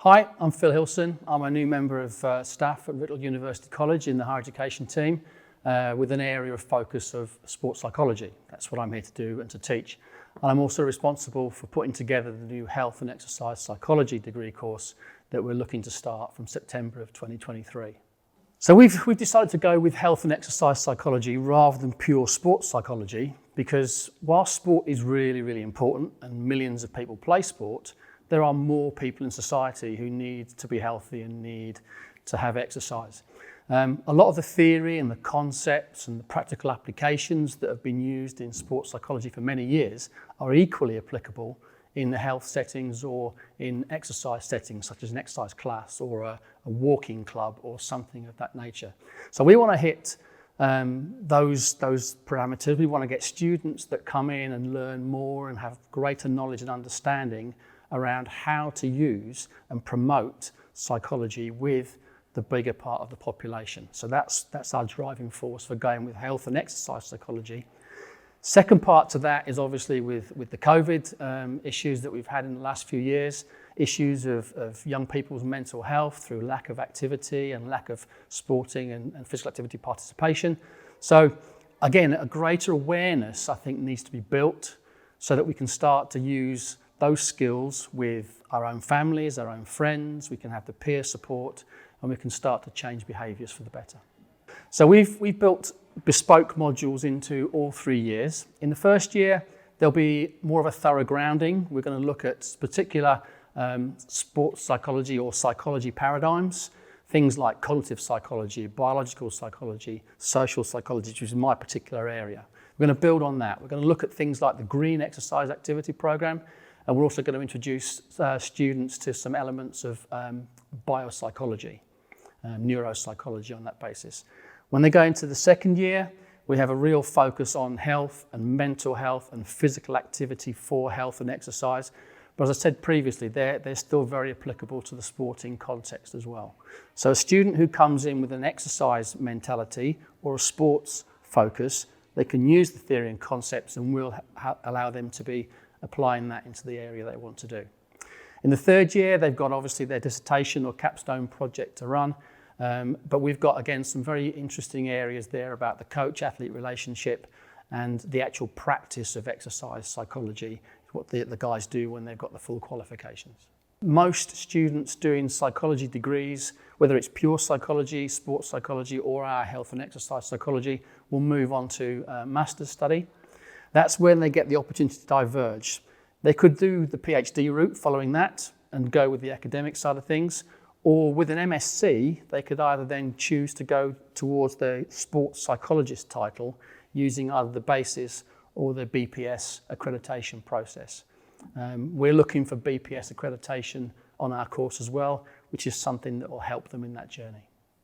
Hi, I'm Phil Hilson. I'm a new member of staff at Writtle University College in the higher education team with an area of focus of sports psychology. That's what I'm here to do and to teach. And I'm also responsible for putting together the new health and exercise psychology degree course that we're looking to start from September of 2023. So we've decided to go with health and exercise psychology rather than pure sports psychology because while sport is really, really important and millions of people play sport, there are more people in society who need to be healthy and need to have exercise. A lot of the theory and the concepts and the practical applications that have been used in sports psychology for many years are equally applicable in the health settings or in exercise settings, such as an exercise class or a walking club or something of that nature. So we want to hit those parameters. We want to get students that come in and learn more and have greater knowledge and understanding around how to use and promote psychology with the bigger part of the population. So that's our driving force for going with health and exercise psychology. Second part to that is obviously with the COVID issues that we've had in the last few years, issues of young people's mental health through lack of activity and lack of sporting and physical activity participation. So again, a greater awareness I think needs to be built so that we can start to use those skills with our own families, our own friends, we can have the peer support and we can start to change behaviours for the better. So we've built bespoke modules into all 3 years. In the first year, there'll be more of a thorough grounding. We're going to look at particular sports psychology or psychology paradigms, things like cognitive psychology, biological psychology, social psychology, which is my particular area. We're going to build on that. We're going to look at things like the Green Exercise Activity Programme, and we're also going to introduce students to some elements of biopsychology, neuropsychology on that basis. When they go into the second year, we have a real focus on health and mental health and physical activity for health and exercise. But as I said previously, they're still very applicable to the sporting context as well. So a student who comes in with an exercise mentality or a sports focus, they can use the theory and concepts and we'll allow them to be applying that into the area they want to do. In the third year, they've got obviously their dissertation or capstone project to run, but we've got, again, some very interesting areas there about the coach-athlete relationship and the actual practice of exercise psychology, what the guys do when they've got the full qualifications. Most students doing psychology degrees, whether it's pure psychology, sports psychology, or our health and exercise psychology, will move on to master's study. That's when they get the opportunity to diverge. They could do the PhD route following that and go with the academic side of things, or with an MSc, they could either then choose to go towards the sports psychologist title using either the BASIS or the BPS accreditation process. We're looking for BPS accreditation on our course as well, which is something that will help them in that journey.